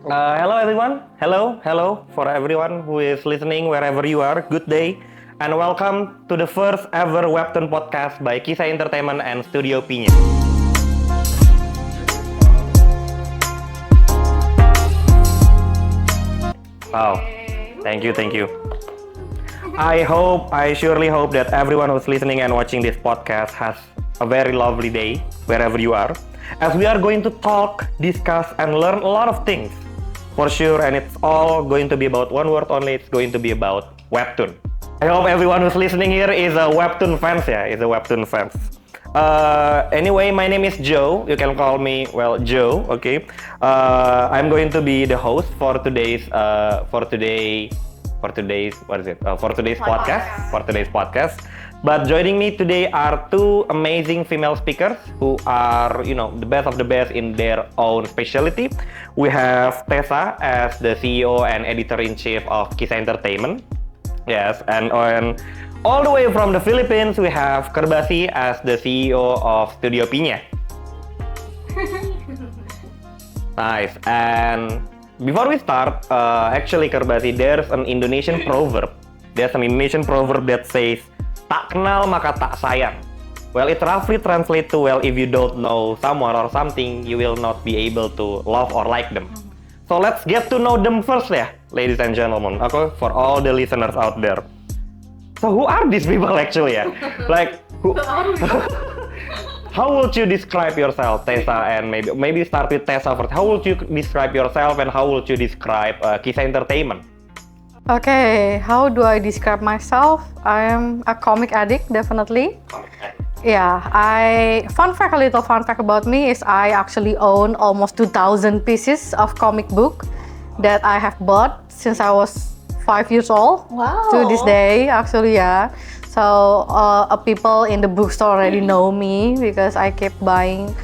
Hello everyone. Hello for everyone who is listening wherever you are. Good day and welcome to the first ever Webtoon podcast by Kisai Entertainment and Studio Pinya. Wow, thank you. I surely hope that everyone who's listening and watching this podcast has a very lovely day wherever you are, as we are going to talk, discuss, and learn a lot of things for sure, and it's all going to be about one word only. It's going to be about Webtoon. I hope everyone who's listening here is a Webtoon fans, Anyway, my name is Joe. You can call me, Joe. Okay. I'm going to be the host for today's podcast. But joining me today are two amazing female speakers who are, the best of the best in their own specialty. We have Tessa as the CEO and editor-in-chief of Kisai Entertainment. Yes, and all the way from the Philippines, we have Kerbasi as the CEO of Studio Pinya. Nice. And before we start, actually Kerbasi, there's an Indonesian proverb. That says, "Tak kenal maka tak sayang." Well, it roughly translates to, if you don't know someone or something, you will not be able to love or like them. So let's get to know them first, ladies and gentlemen. Okay, for all the listeners out there. So who are these people actually, How would you describe yourself, Tessa, and maybe start with Tessa first. How would you describe yourself and how would you describe Kisai Entertainment? Okay, how do I describe myself? I am a comic addict, definitely. Yeah, a little fun fact about me is I actually own almost 2,000 pieces of comic book that I have bought since I was 5 years old. Wow. To this day, actually, yeah. So people in the bookstore already know me because I keep buying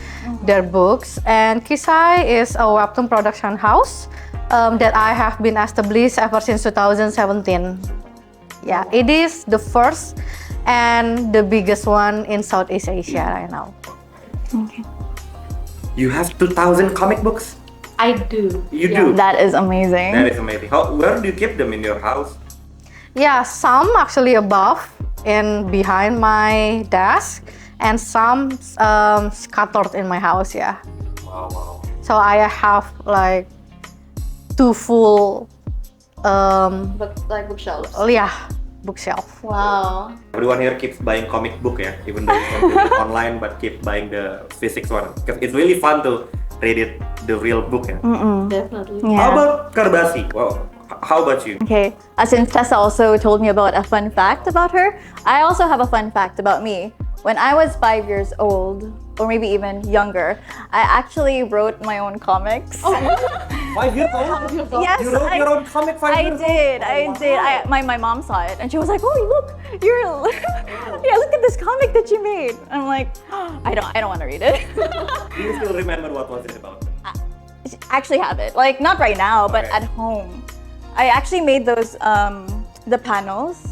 their books. And Kisai is a webtoon production house that I have been established ever since 2017. Yeah, it is the first and the biggest one in Southeast Asia right now. Okay. You have 2,000 comic books? I do. You do? That is amazing. That is amazing. Where do you keep them in your house? Yeah, some actually above and behind my desk, and some scattered in my house. Yeah. Wow. So I have like two full, Bookshelves. bookshelf. Wow. Everyone here keeps buying comic book, even though you can read it online, but keep buying the physics one. Because it's really fun to read it, the real book. Definitely. How about Kerbasi? Well, how about you? Okay. Since Tessa also told me about a fun fact about her, I also have a fun fact about me. When I was 5 years old, or maybe even younger, I actually wrote my own comics. 5 years old? Yes, You wrote your own comic 5 years old? I did. My mom saw it and she was like, "Oh, look, look at this comic that you made." I'm like, I don't want to read it. Do you still remember what was it about? Actually have it, like not right now, but Okay. at home. I actually made those the panels.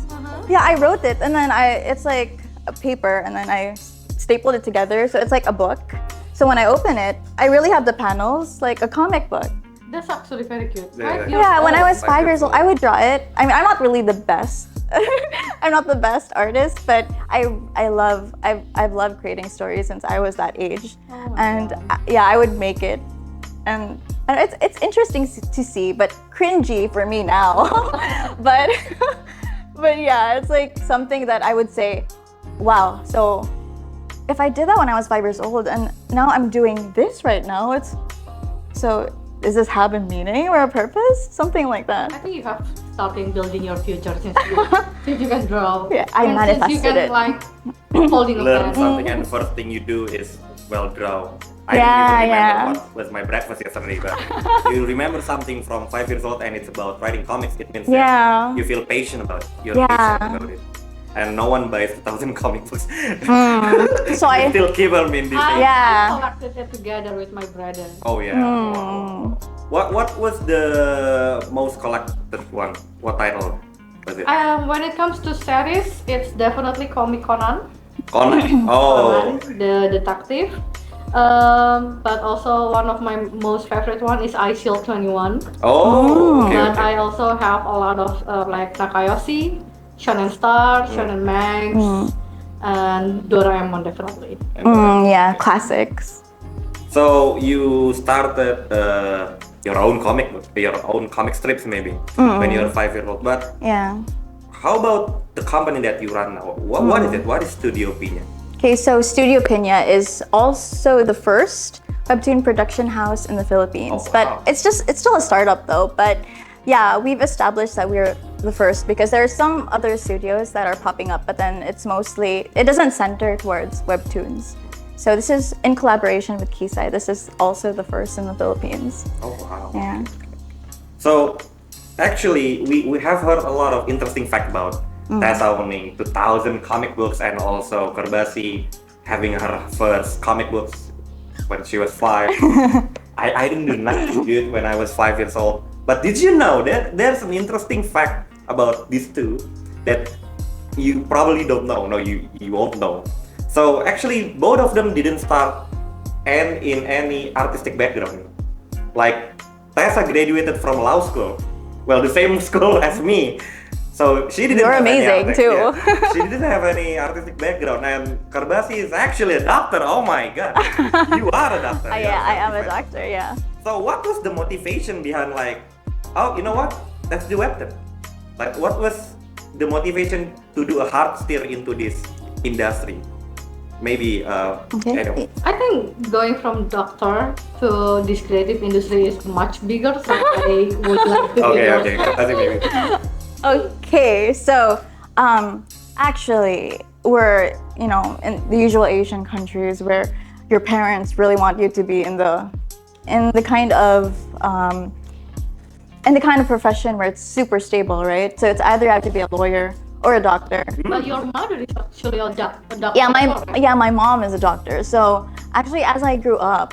Yeah, I wrote it and then it's like a paper and then I stapled it together, so it's like a book. So when I open it, I really have the panels like a comic book. That's actually very cute. Yeah. Yeah, when I was 5 5 years old, I would draw it. I mean, I'm not really the best. I'm not the best artist, but I've loved creating stories since I was that age. I would make it, and it's interesting to see, but cringy for me now. but yeah, it's like something that I would say, wow. So if I did that when I was 5 years old, and now I'm doing this right now, does this have a meaning or a purpose? Something like that. I think you have started building your future since you can draw. Yeah, I And manifested since you it. can holding a Learn pen. something and the first thing you do is, draw. I Yeah, didn't even remember yeah. what was my breakfast yesterday, but you remember something from 5 years old and it's about writing comics. It means Yeah. that you feel patient about it. You're Yeah. patient about it. And no one buys 1,000 comic books. So I Still keep them in this I, thing. Yeah. I collected it together with my brother. Oh yeah. Wow. What was the most collected one? What title was it? When it comes to series, it's definitely Comic Conan. Conan. Oh. Conan, the detective. But also one of my most favorite one is I Shield 21. Oh, okay, But okay. I also have a lot of like Nakayoshi, Shonen Star, Shonen Max, and Doraemon definitely. Yeah, classics. So you started your own comic book, your own comic strips maybe when you were 5 years old. But Yeah. how about the company that you run now? What is it? What is Studio Pinya? Okay, so Studio Pinya is also the first webtoon production house in the Philippines. Oh, But wow. it's still a startup though. But yeah, we've established that we're the first because there are some other studios that are popping up, but then it doesn't center towards webtoons. So this is in collaboration with Kisai. This is also the first in the Philippines. Oh wow. Yeah. So actually, we have heard a lot of interesting fact about Tessa owning 2,000 comic books and also Kerbasi having her first comic books when she was 5. I didn't do nothing good when I was 5 years old. But did you know that there's an interesting fact about these two that you probably don't know? No, you won't know. So actually, both of them didn't start and in any artistic background. Like Tessa graduated from law school, well, the same school as me. So she didn't. You're have any amazing, too. yeah, she didn't have any artistic background, and Kerbasi is actually a doctor. Oh my god, you are a doctor. Yeah, You're I am a certified. doctor. Yeah. So what was the motivation behind like, oh, you know what? Let's do webtoon. Like, what was the motivation to do a hard steer into this industry? Maybe, Okay. anyway. I think going from doctor to this creative industry is much bigger, so I would like to Okay, hear okay. yours. I think maybe. Okay, so actually, we're in the usual Asian countries where your parents really want you to be in the kind of profession where it's super stable, right? So it's either you have to be a lawyer or a doctor. But your mother is actually a doctor. Yeah, right? my mom is a doctor. So actually, as I grew up,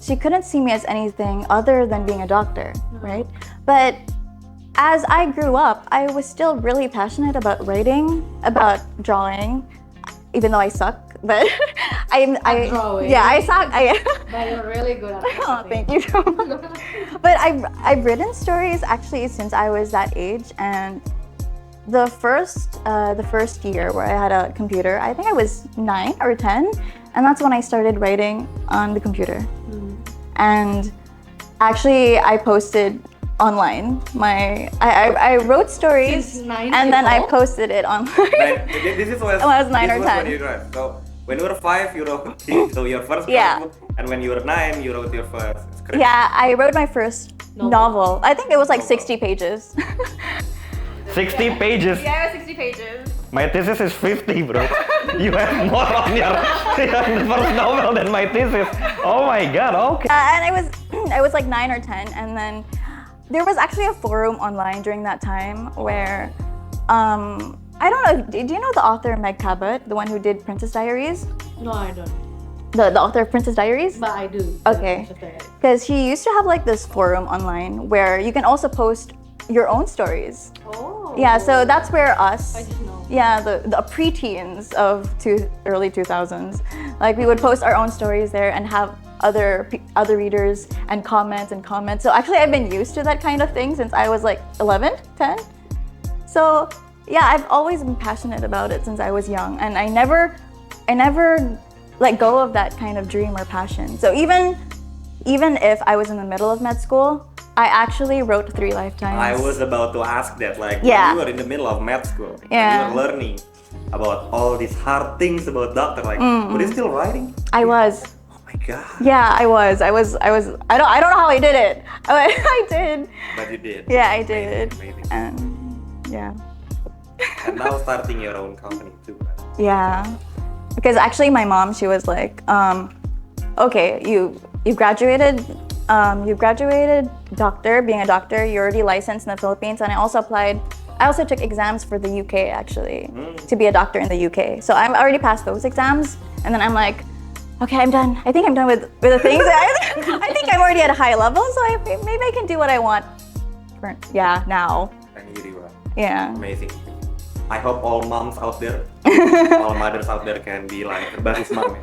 she couldn't see me as anything other than being a doctor, right? But as I grew up, I was still really passionate about writing, about drawing, even though I suck. But I drawing. yeah, I suck. But you're really good at it. Oh, thank you. But I've written stories actually since I was that age, and the first year where I had a computer, I think I was 9 or 10, and that's when I started writing on the computer. And actually, I posted online I wrote stories, Since 9 and then I years old? posted it online. Like, this is when When I was 9 or this 10. when you wrote. So when you were 5, you wrote so your first Yeah. comic book, and when you were 9, you wrote your first script. Yeah, I wrote my first novel. I think it was like Novel. 60 pages. 60 pages. Yeah, 60 pages. My thesis is 50, bro. You have more on your first novel than my thesis. Oh my god, okay. And I was like 9 or 10, and then there was actually a forum online during that time where I don't know. Do you know the author Meg Cabot, the one who did Princess Diaries? No, I don't. The author of Princess Diaries? But I do. Okay. Because he used to have like this forum online where you can also post your own stories. Oh. Yeah, so that's where us, I just know. yeah, the preteens of early 2000s, like we would post our own stories there and have other readers and comments. So actually, I've been used to that kind of thing since I was like 11, 10. So yeah, I've always been passionate about it since I was young, and I never let go of that kind of dream or passion. So even if I was in the middle of med school, I actually wrote 3 lifetimes. I was about to ask that, like, Yeah. when you were in the middle of med school, when Yeah. you were learning about all these hard things about doctor, like, were you still writing? I was. Oh my god. Yeah, I was. I don't know how I did it. I did. But you did. Yeah, I did. Amazing. And yeah. And now starting your own company too, right? Yeah. Because actually my mom, she was like, okay, you graduated being a doctor, you're already licensed in the Philippines, and I also took exams for the UK actually to be a doctor in the UK. So I'm already passed those exams, and then I'm like, okay, I'm done. I think I'm done with the things. I think I'm already at a high level, so maybe I can do what I want now. And you are Yeah. amazing. I hope all moms out there, all mothers out there can be like Kerbasi's mom,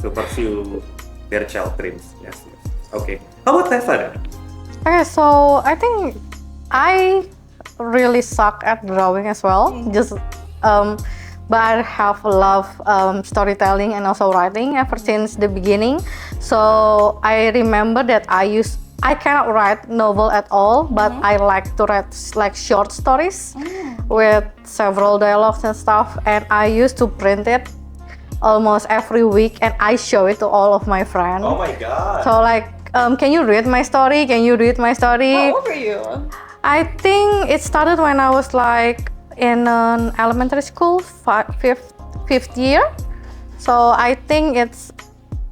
to pursue their child dreams. Yes. Okay. How about Tessa then? Okay, so I think I really suck at drawing as well. But I have love storytelling and also writing ever since the beginning. So I remember that I cannot write novel at all, but I like to write like short stories with several dialogues and stuff. And I used to print it almost every week, and I show it to all of my friends. Oh my god. So like, can you read my story? Can you read my story? How old were you? I think it started when I was like in an elementary school, fifth year. So I think it's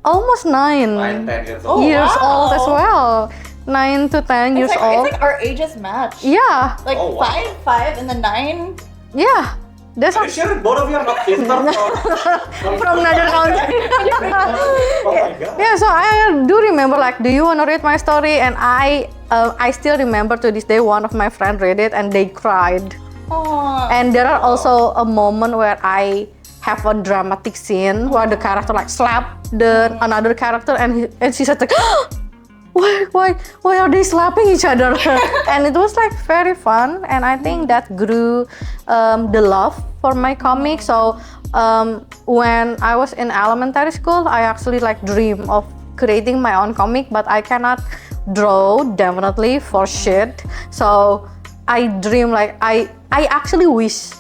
almost 9, 10 years old. years wow. old as well. 9 to 10 years old. It's like our ages match. Yeah, Like Oh, wow. 5, and then 9. yeah. That's Are you sure both of you are not sisters? from another country. Oh my god. Yeah, so I do remember like, do you want to read my story? And I still remember to this day one of my friends read it and they cried. Aww. And there are also a moment where I have a dramatic scene where the character like slap another character and she said like, why are they slapping each other? And it was like very fun, and I think that grew the love for my comic. So when I was in elementary school, I actually like dream of creating my own comic, but I cannot draw definitely for shit. So I dream like I actually wish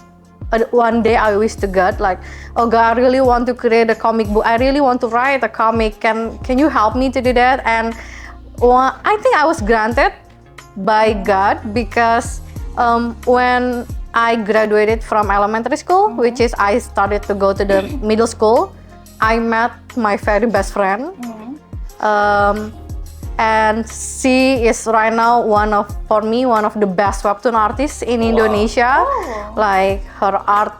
one day I wish to God like, oh God, I really want to create a comic book. I really want to write a comic. Can you help me to do that? And I think I was granted by God because when I graduated from elementary school, which is I started to go to the middle school, I met my very best friend. And she is right now one of the best webtoon artists in Indonesia. Like her art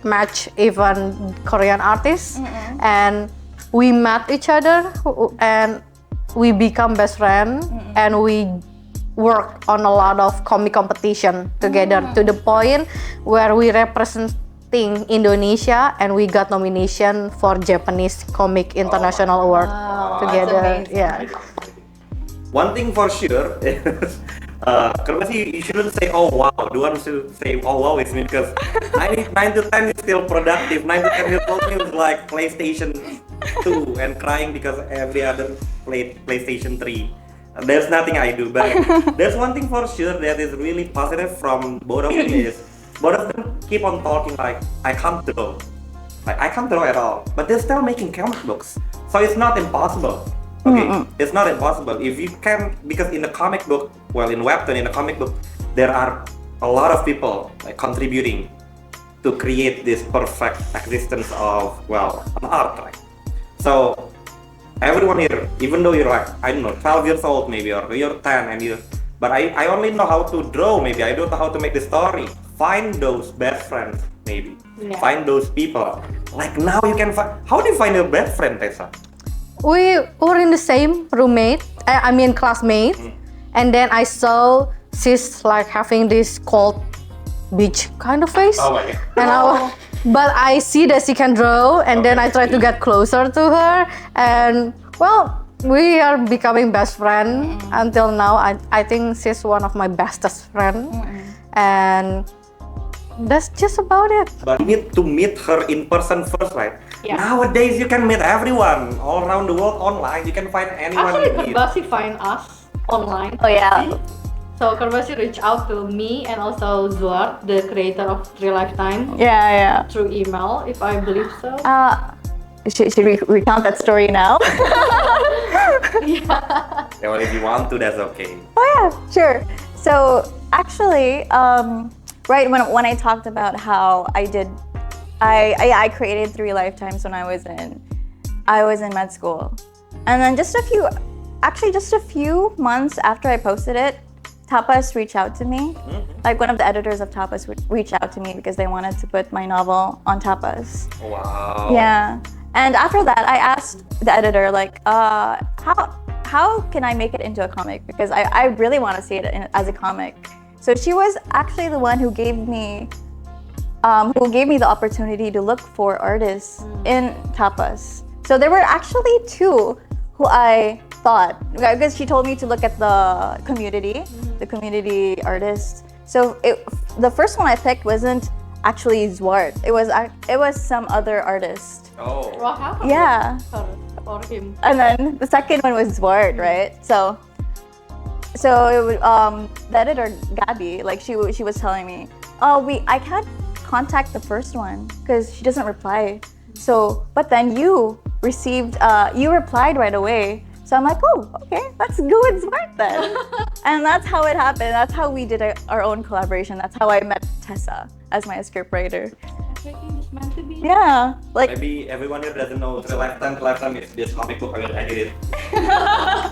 match even Korean artists, and we met each other and we become best friends, and we work on a lot of comic competition together to the point where we representing Indonesia and we got nomination for Japanese Comic International Award together. that's amazing. Yeah. One thing for sure is, Kerbasi, you shouldn't say, oh wow. The one should say, oh wow, is me because I think 9 to 10 is still productive. 9 to 10 years old is like PlayStation 2 and crying because every other played PlayStation 3. There's nothing I do, but there's one thing for sure that is really positive from both of them is both of them keep on talking like, I can't draw. Like, I can't draw at all, but they're still making comic books. So it's not impossible. Okay, it's not impossible. If you can, because in the comic book, well, in Webtoon, in the comic book, there are a lot of people like contributing to create this perfect existence of, well, an art, right? So everyone here, even though you're like, I don't know, 12 years old maybe, or you're 10 and you, but I only know how to draw maybe, I don't know how to make the story. Find those best friends maybe. Yeah. Find those people. Like now you can find, how do you find your best friend, Tessa? We were in the same classmate, and then I saw she's like having this cold beach kind of face. Oh my god. And but I see that she can draw, and then I try to get closer to her, and well, we are becoming best friends until now. I think she's one of my bestest friend, and that's just about it. But you need to meet her in person first, right? Yeah. Nowadays you can meet everyone all around the world online. You can find anyone Actually, you meet. Kerbasi find us online. Oh yeah. So Kerbasi reached out to me and also Zuar, the creator of Real Lifetime, Yeah. through email, if I believe so. Should we recount that story now? Yeah, well, if you want to, that's okay. Oh yeah, sure. So actually, right when I talked about how I created 3 lifetimes when I was in med school, and then just a few months after I posted it, Tapas reached out to me. Like one of the editors of Tapas would reach out to me because they wanted to put my novel on Tapas. Wow. Yeah. And after that, I asked the editor, like, how can I make it into a comic? Because I really want to see it as a comic. So she was actually the one who gave me the opportunity to look for artists in Tapas. So there were actually 2 who I thought, because she told me to look at the community artists. So the first one I picked wasn't actually Zwart. It was some other artist. Oh. What happened? Yeah. For him. And then the second one was Zwart, right? So it was, the editor Gabby, like she was telling me, I can't contact the first one because she doesn't reply. So, but then you replied right away. So I'm like, oh, okay, let's go with Zwart then. And that's how it happened. That's how we did our own collaboration. That's how I met Tessa as my scriptwriter. Everything is meant to be. Yeah, like Maybe everyone here doesn't know the lifetime is this comic book I did it.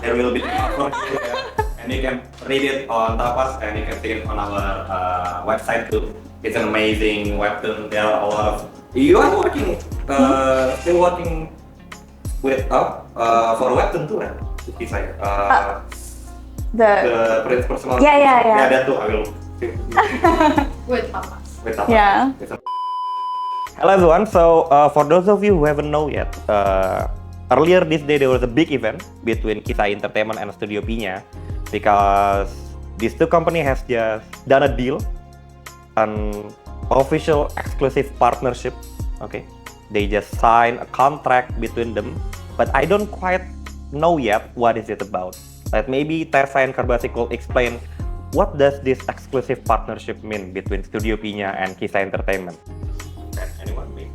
There will be the cover here, and you can read it on Tapas and you can see it on our website too. It's an amazing webtoon. There are a lot of you are working still working with for webtoon too, right? Kisai. The Prince personal. Yeah. Yeah, that too. I will. With Tapas. With Tapas. Yeah. Hello everyone, so for those of you who haven't know yet, earlier this day there was a big event between Kisai Entertainment and Studio Pinya because these two companies has just done a deal, an official exclusive partnership, okay? They just signed a contract between them, but I don't quite know yet what is it about. Like maybe Tessa and Kerbasi could explain what does this exclusive partnership mean between Studio Pinya and Kisai Entertainment. Anyone? Me?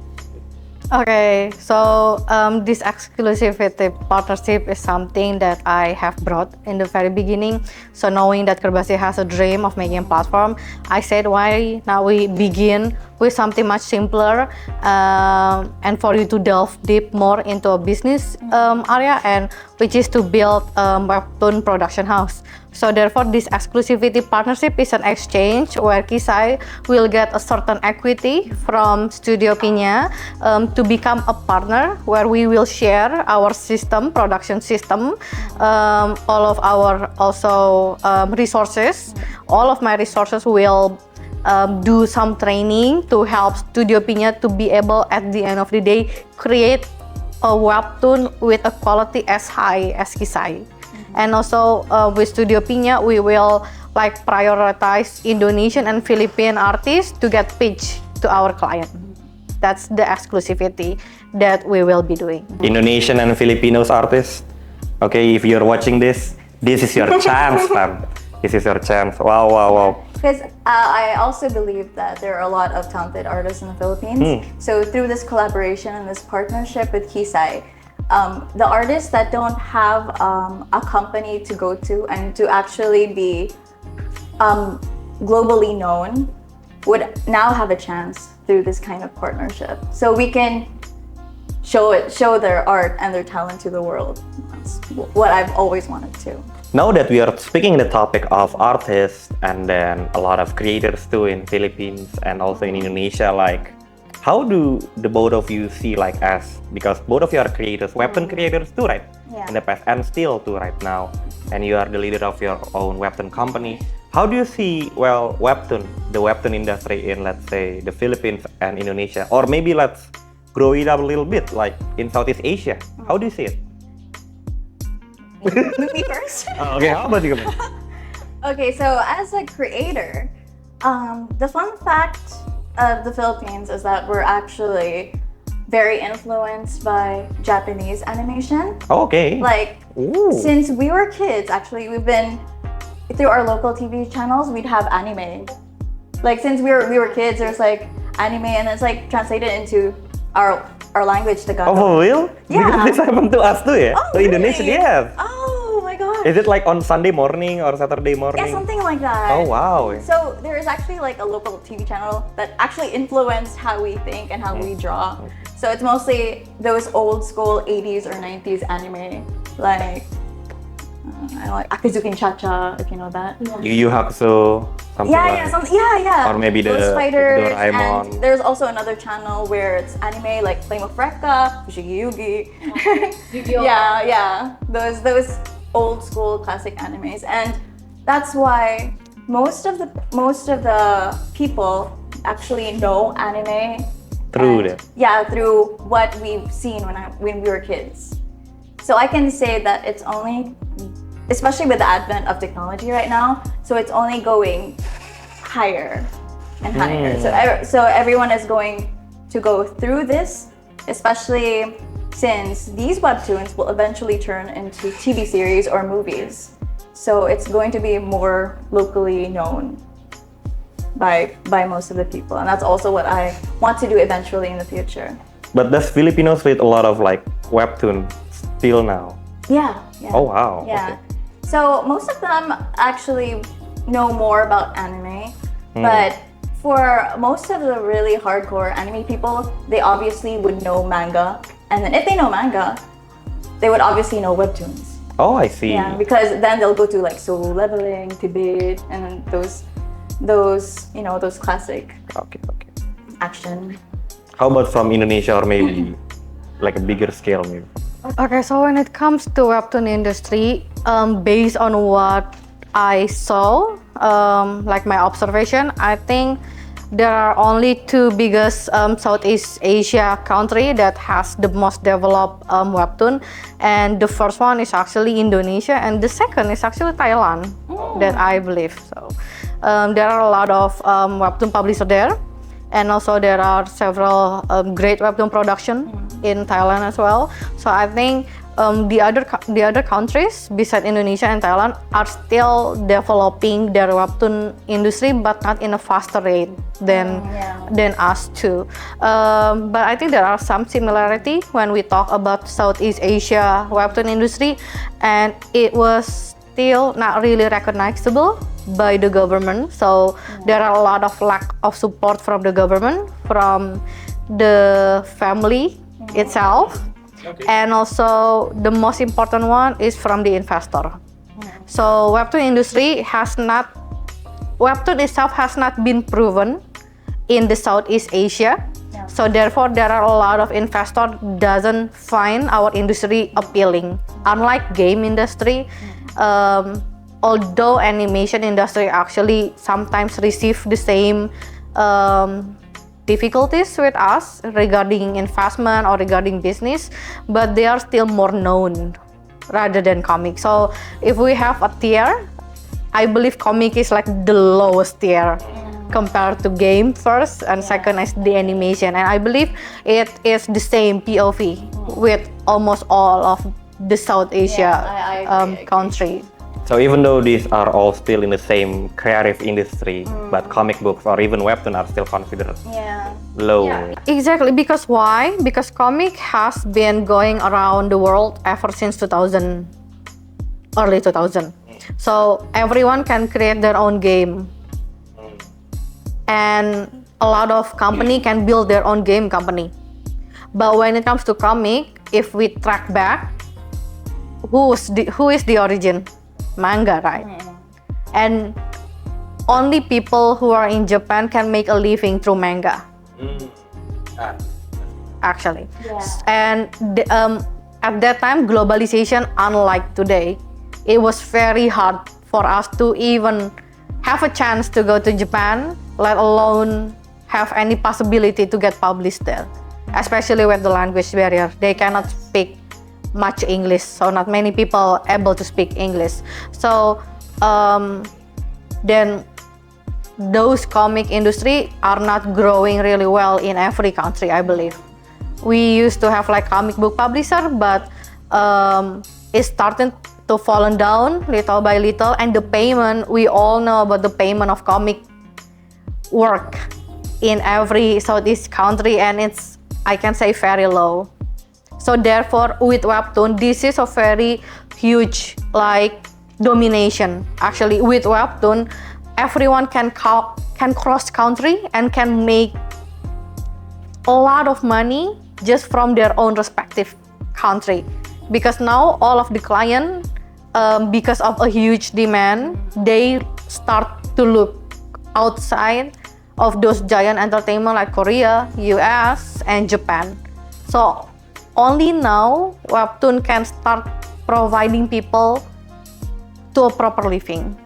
Okay, so this exclusivity partnership is something that I have brought in the very beginning. So knowing that Kerbasi has a dream of making a platform, I said why not we begin with something much simpler and for you to delve deep more into a business area, and which is to build a webtoon production house. So therefore, this exclusivity partnership is an exchange where Kisai will get a certain equity from Studio Pinya to become a partner where we will share our system, production system, all of our also resources. All of my resources will do some training to help Studio Pinya to be able at the end of the day create a webtoon with a quality as high as Kisai. And also with Studio Pinya, we will like prioritize Indonesian and Philippine artists to get pitched to our client. That's the exclusivity that we will be doing. Indonesian and Filipinos artists. Okay, if you're watching this is your chance, man. This is your chance. Wow. Because I also believe that there are a lot of talented artists in the Philippines. So through this collaboration and this partnership with Kisai, the artists that don't have a company to go to and to actually be globally known would now have a chance through this kind of partnership. So we can show their art and their talent to the world. That's what I've always wanted to. Now that we are speaking the topic of artists and then a lot of creators too in Philippines and also in Indonesia, like how do the both of you see like as, because both of you are creators, webtoon creators too, right? Yeah. In the past and still too right now, and you are the leader of your own webtoon company. How do you see, well, the webtoon industry in, let's say, the Philippines and Indonesia, or maybe let's grow it up a little bit, like in Southeast Asia? How do you see it? Me first. Okay, how about you? Okay, so as a creator, the fun fact of the Philippines is that we're actually very influenced by Japanese animation. Okay. Like, Ooh. since we were kids, actually, we've been, through our local TV channels, we'd have anime. Like, since we were kids, there's like anime and it's like translated into our language, Tagalog. Oh, for real? Yeah. Because this happened to us too, yeah? Oh, To Indonesian, really? yes. Oh my god. Is it like on Sunday morning or Saturday morning? Yeah, something like that. Oh, wow. So there is actually like a local TV channel that actually influenced how we think and how we draw. So it's mostly those old school 80s or 90s anime, like I like Akizuki Cha-Cha, if you know that. Yu Yu Hakusho, something like Yeah. Or maybe the Those fighters, Doraemon. and there's also another channel where it's anime like Flame of Recca, Fushigi Yugi. Yu-Gi-Oh! Yeah. Those old school classic animes, and that's why most of the people actually know anime Through and- that. Yeah, through what we've seen when we were kids. So I can say that it's only, especially with the advent of technology right now, so it's only going higher and higher. So everyone is going to go through this, especially since these webtoons will eventually turn into TV series or movies. So it's going to be more locally known by most of the people, and that's also what I want to do eventually in the future. But does Filipinos read a lot of like webtoon still now? Yeah. Oh wow. Yeah. Okay. So most of them actually know more about anime, but for most of the really hardcore anime people, they obviously would know manga, and then if they know manga, they would obviously know webtoons. Oh, I see. Yeah, because then they'll go to like Solo Leveling, Tibet, and those classic Okay. action. How about from Indonesia or maybe like a bigger scale maybe? Okay, so when it comes to webtoon industry, based on what I saw, like my observation, I think there are only two biggest Southeast Asia country that has the most developed webtoon, and the first one is actually Indonesia, and the second is actually Thailand, that I believe. So there are a lot of webtoon publishers there, and also there are several great webtoon production in Thailand as well. So I think the other countries besides Indonesia and Thailand are still developing their webtoon industry, but not in a faster rate than us too. But I think there are some similarity when we talk about Southeast Asia webtoon industry, and it was still not really recognizable by the government. So there are a lot of lack of support from the government, from the family itself. And also the most important one is from the investor. So webtoon industry webtoon itself has not been proven in the Southeast Asia. So therefore there are a lot of investors doesn't find our industry appealing. Unlike game industry, although animation industry actually sometimes receive the same difficulties with us regarding investment or regarding business, but they are still more known rather than comic. So if we have a tier, I believe comic is like the lowest tier compared to game first, and second is the animation. And I believe it is the same POV with almost all of the South Asia I agree. country. So even though these are all still in the same creative industry, but comic books or even webtoon are still considered low. Exactly, because why? Because comic has been going around the world ever since 2000, early 2000. So everyone can create their own game, and a lot of company can build their own game company. But when it comes to comic, if we track back, who is the origin? Manga, right? And only people who are in Japan can make a living through manga. Actually. And at that time, globalization, unlike today, it was very hard for us to even have a chance to go to Japan, let alone have any possibility to get published there, especially with the language barrier. They cannot speak much English, so not many people able to speak English. So then those comic industry are not growing really well in every country, I believe. We used to have like comic book publisher, but it started to fallen down little by little, and the payment, we all know about the payment of comic work in every Southeast country, and it's, I can say, very low. So therefore, with webtoon, this is a very huge like domination. Actually, with webtoon, everyone can cross country and can make a lot of money just from their own respective country. Because now all of the client, because of a huge demand, they start to look outside of those giant entertainment like Korea, US, and Japan. So only now webtoon can start providing people to a proper living.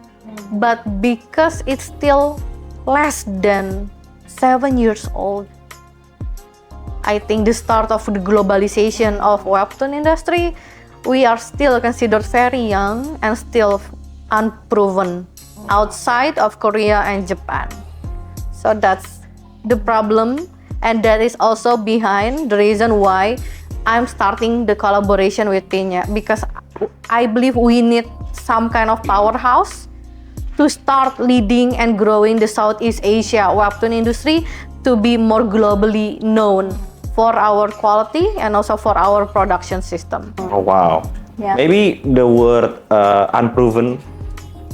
But because it's still less than 7 years old, I think the start of the globalization of webtoon industry we are still considered very young and still unproven outside of Korea and Japan. So that's the problem, and that is also behind the reason why I'm starting the collaboration with Pinya, because I believe we need some kind of powerhouse to start leading and growing the Southeast Asia webtoon industry to be more globally known for our quality and also for our production system. Oh wow. Yeah. Maybe the word unproven,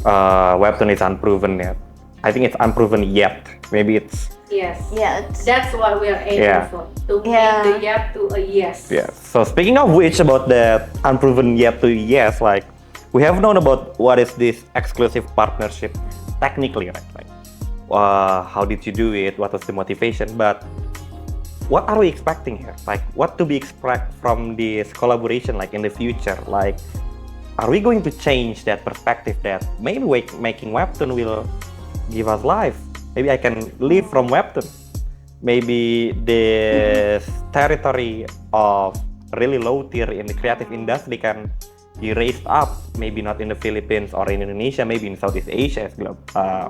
webtoon is unproven yet. I think it's unproven yet. Maybe it's Yes. Yeah. That's what we are aiming Yeah. for. To Yeah. make the yet to a yes. yeah. So speaking of which, about the unproven yet to yes, like we have known about what is this exclusive partnership technically, right? Like, how did you do it? What was the motivation? But what are we expecting here? Like, what to be expect from this collaboration, like in the future? Like, are we going to change that perspective that maybe making webtoon will give us life? Maybe I can live from webtoon. Maybe this territory of really low tier in the creative industry can be raised up. Maybe not in the Philippines or in Indonesia, maybe in Southeast Asia,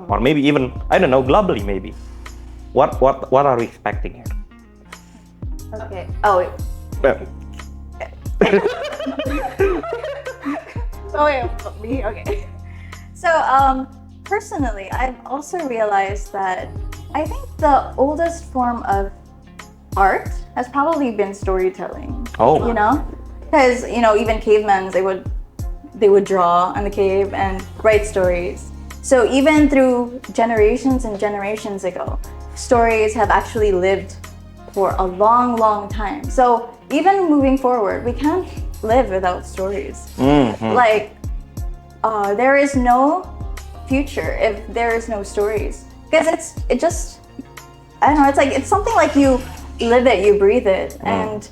or maybe even, I don't know, globally maybe. What are we expecting here? Okay. Oh wait. Well, Oh wait, me? Okay. So, personally, I've also realized that I think the oldest form of art has probably been storytelling. Oh. You know? Because, even cavemen, they would draw in the cave and write stories. So even through generations and generations ago, stories have actually lived for a long, long time. So even moving forward, we can't live without stories. Like, there is no future if there is no stories. Because I don't know, it's something like you live it, you breathe it. And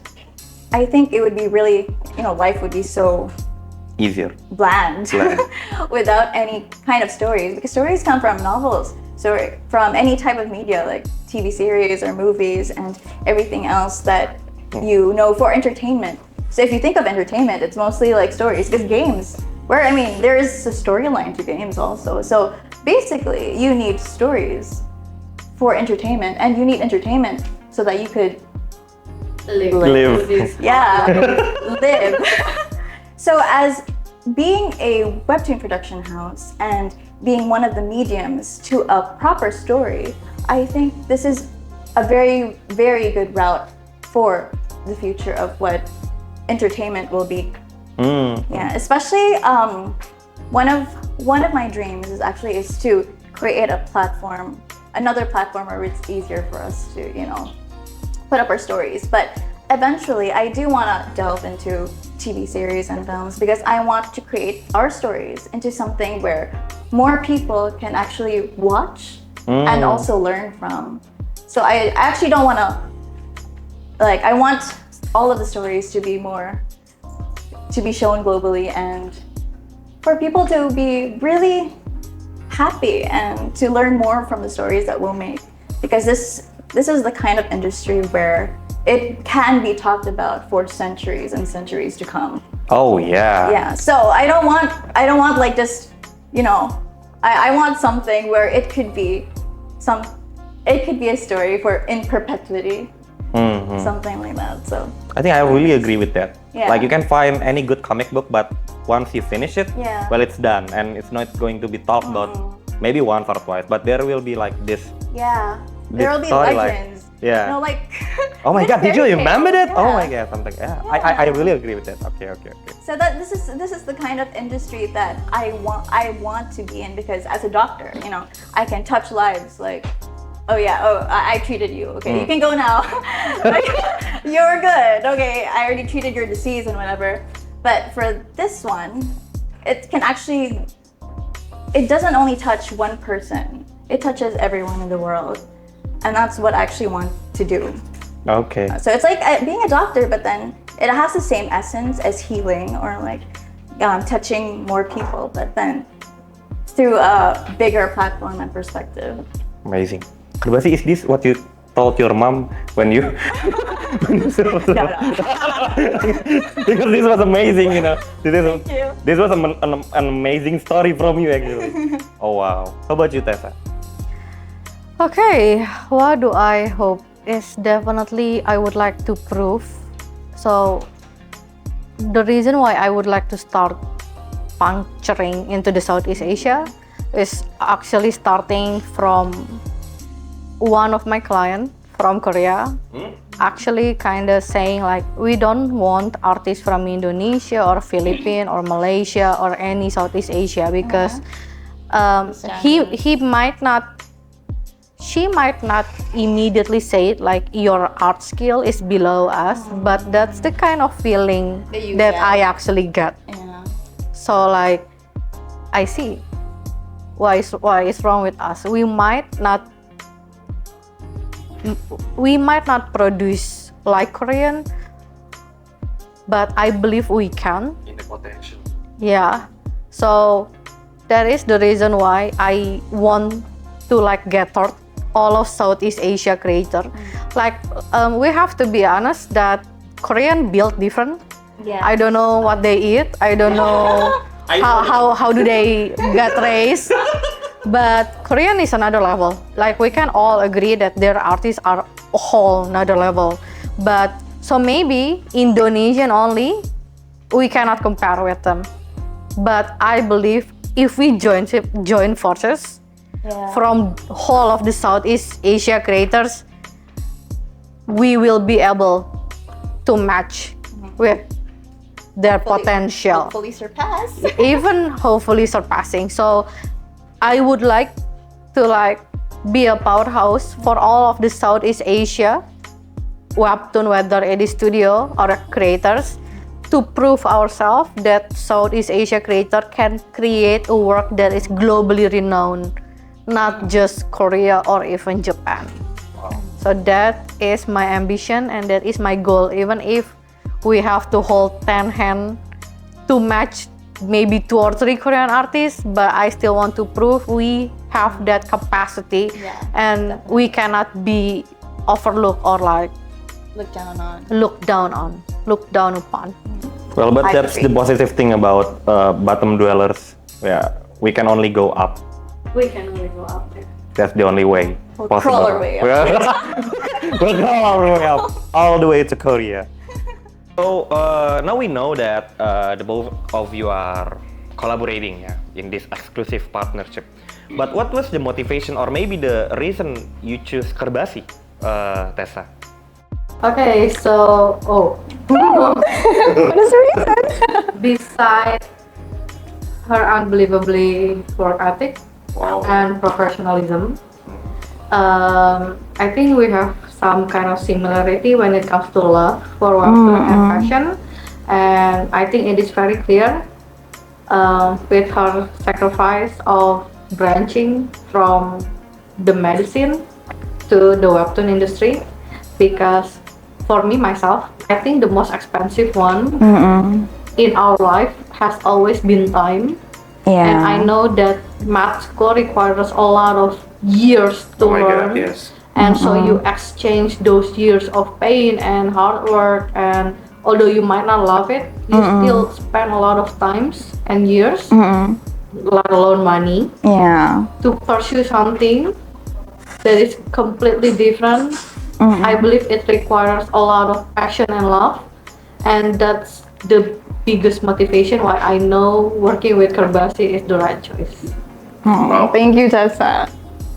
I think it would be really, life would be so easier. bland without any kind of stories, because stories come from novels, so from any type of media like TV series or movies and everything else that for entertainment. So if you think of entertainment, it's mostly like stories, because games, there is a storyline to games also. So basically you need stories for entertainment, and you need entertainment so that you could Live. This. live. So as being a webtoon production house and being one of the mediums to a proper story, I think this is a very, very good route for the future of what entertainment will be. Yeah, especially one of my dreams is to create a platform, another platform where it's easier for us to, put up our stories. But eventually, I do want to delve into TV series and films, because I want to create our stories into something where more people can actually watch and also learn from. So I actually don't want to, I want all of the stories to be shown globally, and for people to be really happy and to learn more from the stories that we'll make, because this is the kind of industry where it can be talked about for centuries and centuries to come. Oh yeah. Yeah. So I don't want like just, I want something where it could be a story for in perpetuity. Something like that. So I think I really agree with that. Yeah. Like, you can find any good comic book, but once you finish it, Yeah. well, it's done, and it's not going to be talked about maybe once or twice, but there will be like this. yeah, there will be story, legends. yeah. Oh Oh my God, did you remember that? Oh my Yeah. God, something. Yeah, Yeah. I really agree with that. Okay. So that this is the kind of industry that I want to be in, because as a doctor, I can touch lives. Like, I treated you. Okay, you can go now. Like, you're good. Okay, I already treated your disease and whatever. But for this one, it doesn't only touch one person. It touches everyone in the world, and that's what I actually want to do. Okay. So it's like being a doctor, but then it has the same essence as healing, or like touching more people, but then through a bigger platform and perspective. Amazing. Kerbasi, is this what you told your mom when you Because this was amazing, you know. Thank you. This was an amazing story from you actually. Oh wow. How about you, Tessa? Okay, what do I hope is definitely I would like to prove. So the reason why I would like to start puncturing into the Southeast Asia is actually starting from one of my clients from Korea. Actually kind of saying like, we don't want artists from Indonesia or Philippines or Malaysia or any Southeast Asia because he might not, she might not immediately say it like your art skill is below us, but that's the kind of feeling That you that get. I actually get. Yeah. So like, I see why is wrong with us. We might not produce like Korean, but I believe we can. In the potential. Yeah. So that is the reason why I want to like gather all of Southeast Asia creator. Like we have to be honest that Korean build different. Yeah. I don't know what they eat. I don't know how do they get raised. But Korean is another level. Like we can all agree that their artists are a whole another level. But so maybe Indonesian only, we cannot compare with them. But I believe if we join forces from whole of the Southeast Asia creators, we will be able to match with their potential. Hopefully surpass. Even hopefully surpassing. So I would like to like be a powerhouse for all of the Southeast Asia webtoon, whether it is studio or creators, to prove ourselves that Southeast Asia creator can create a work that is globally renowned, not just Korea or even Japan. So that is my ambition and that is my goal, even if we have to hold 10 hands to match maybe 2 or 3 Korean artists, but I still want to prove we have that capacity and we cannot be overlooked or like Look down on. looked down upon. Well, but I that's agree. the positive thing about bottom dwellers. Yeah, we can only go up. We can only go up there. That's the only way We'll possible. crawl our way up. We'll crawl our way up all the way to Korea. So now we know that the both of you are collaborating in this exclusive partnership. But what was the motivation or maybe the reason you choose Kerbasi, Tessa? Okay, so What is the reason? besides her unbelievably work ethic and professionalism, I think we have some kind of similarity when it comes to love for webtoon and fashion, and I think it is very clear with her sacrifice of branching from the medicine to the webtoon industry, because for me myself, I think the most expensive one in our life has always been time. And I know that math school requires a lot of years to learn. yes. And so you exchange those years of pain and hard work, and although you might not love it, you still spend a lot of times and years, let alone money, Yeah. to pursue something that is completely different. I believe it requires a lot of passion and love, and that's the biggest motivation why I know working with Kerbasi is the right choice. Thank you, Tessa.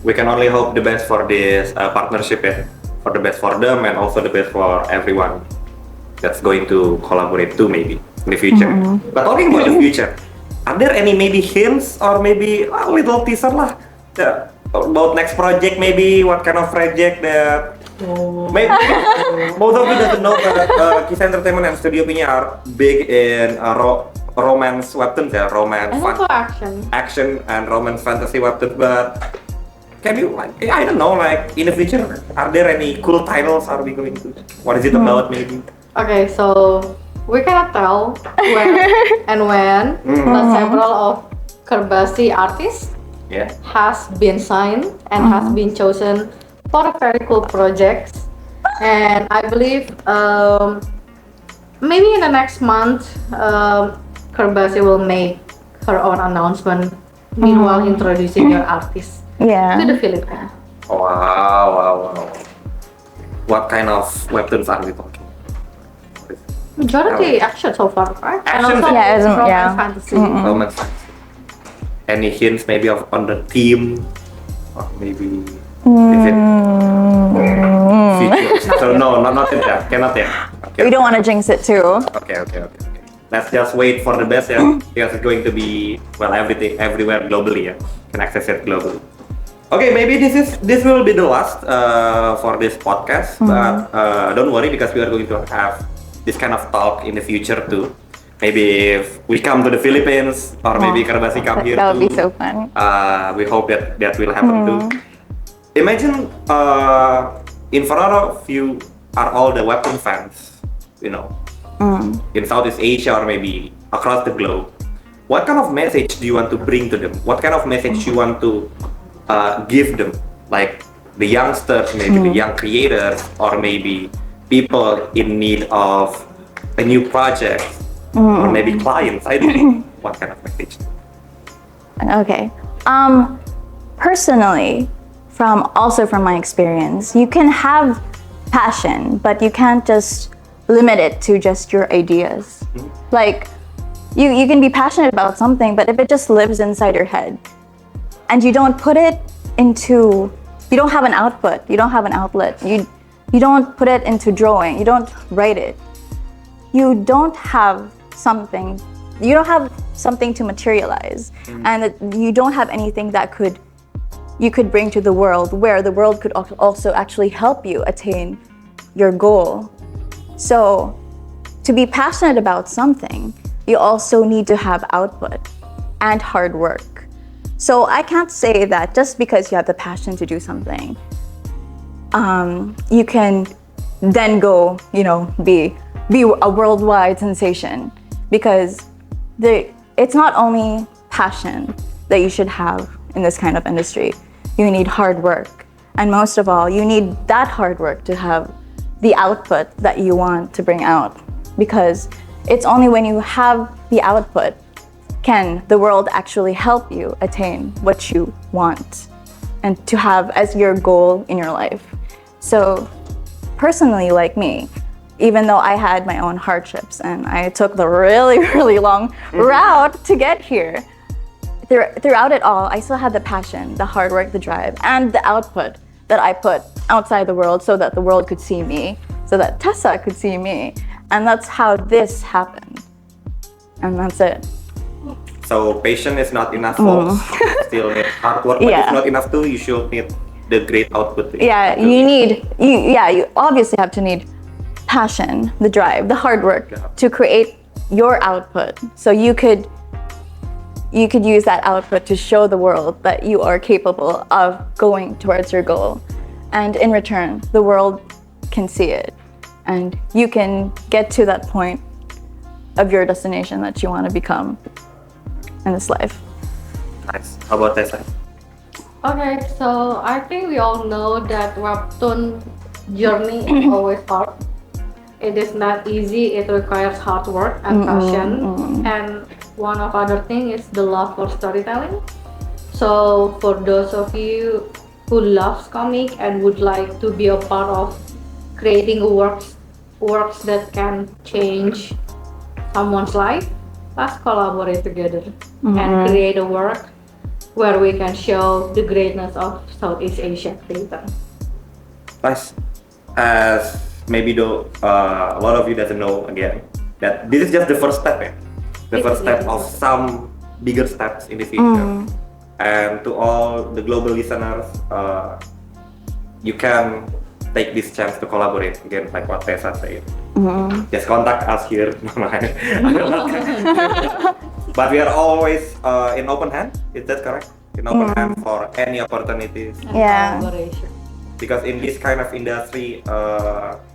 We can only hope the best for this partnership, for the best for them and also the best for everyone that's going to collaborate too, maybe in the future. But talking about the future, are there any maybe hints or maybe a little teaser lah about next project? Maybe what kind of project that maybe both of you doesn't know that Kisai Entertainment and Studio Pinya are big in romance webtoons, romance, And also action. action and romance fantasy webtoons. But can you, like, I don't know, like in the future, are there any cool titles? Are we going to? What is it about, maybe? Okay, so we cannot tell where and when, but several of Kerbasi artists Yeah. has been signed and has been chosen for a very cool projects. And I believe maybe in the next month, Kerbasi will make her own announcement. Meanwhile, introducing your artist to Yeah. the Philippines. Wow. What kind of webtoons are we talking? Majority action so far, right? And Action, also yeah, romance yeah. fantasy. Romance fantasy. Any hints maybe on the theme? Or maybe is it future? So no, not yet. Cannot yet. Okay. We don't want to jinx it too. Okay. Let's just wait for the best, yeah, because it's going to be everything everywhere globally, yeah. Can access it globally. Okay, maybe this will be the last for this podcast, but don't worry because we are going to have this kind of talk in the future too. Maybe if we come to the Philippines or maybe Kerbasi come here That would too. be so fun. We hope that will happen too. Imagine in front of you are all the webtoon fans, you know, in Southeast Asia or maybe across the globe. What kind of message do you want to bring to them? What kind of message you want to give them? Like the youngsters, maybe the young creators, or maybe people in need of a new project, or maybe clients. I don't know. What kind of message? Okay. Personally, from my experience, you can have passion, but you can't just limit it to just your ideas. Like, you can be passionate about something, but if it just lives inside your head, and you don't put it into, you don't have an output, you don't have an outlet, you don't put it into drawing, you don't write it, you don't have something to materialize, and you don't have anything that you could bring to the world, where the world could also actually help you attain your goal. So to be passionate about something, you also need to have output and hard work. So I can't say that just because you have the passion to do something, you can then go, be a worldwide sensation, because it's not only passion that you should have in this kind of industry. You need hard work, and most of all, you need that hard work to have the output that you want to bring out, because it's only when you have the output can the world actually help you attain what you want and to have as your goal in your life. So personally, like me, even though I had my own hardships and I took the really, really long route to get here, throughout it all, I still had the passion, the hard work, the drive, and the output that I put outside the world so that the world could see me, so that Tessa could see me. And that's how this happened. And that's it. So patience is not enough, folks. Still need hard work, but Yeah. it's not enough too. You should need the great output. Yeah, you obviously have to need passion, the drive, the hard work to create your output. So you could use that output to show the world that you are capable of going towards your goal. And in return, the world can see it. And you can get to that point of your destination that you want to become in this life. Nice. How about Tessa? Okay, so I think we all know that webtoon journey is always hard. It is not easy. It requires hard work and passion. And one of other thing is the love for storytelling. So for those of you who loves comic and would like to be a part of creating works that can change someone's life, let's collaborate together and create a work where we can show the greatness of Southeast Asia creator. Nice. As maybe though a lot of you doesn't know again that this is just the first step, the first step of some bigger steps in the future. And to all the global listeners, you can take this chance to collaborate again, like what Tessa said. Just contact us here. But we are always in open hand. Is that correct? In open hand for any opportunities. And Yeah. collaboration. Because in this kind of industry,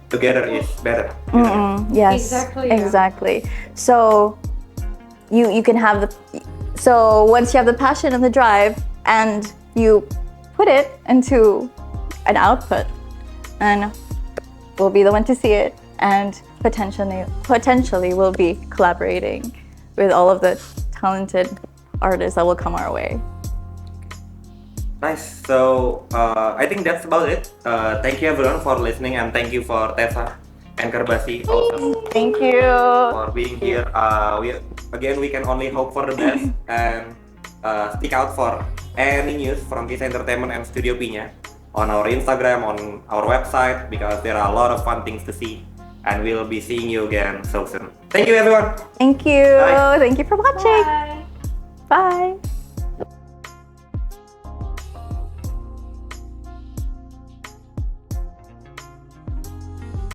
together is better. isn't it? Yes, Exactly, yeah. exactly. So you can have so once you have the passion and the drive and you put it into an output, and will be the one to see it, and potentially will be collaborating with all of the talented artists that will come our way. Nice. So I think that's about it. Thank you everyone for listening, and thank you for Tessa and Kerbasi also Thank you. for being here. We can only hope for the best and stick out for any news from Kisai Entertainment and Studio Pinya on our Instagram, on our website, because there are a lot of fun things to see, and we'll be seeing you again so soon. Thank you everyone. Thank you. Bye. Thank you for watching. Bye. Bye.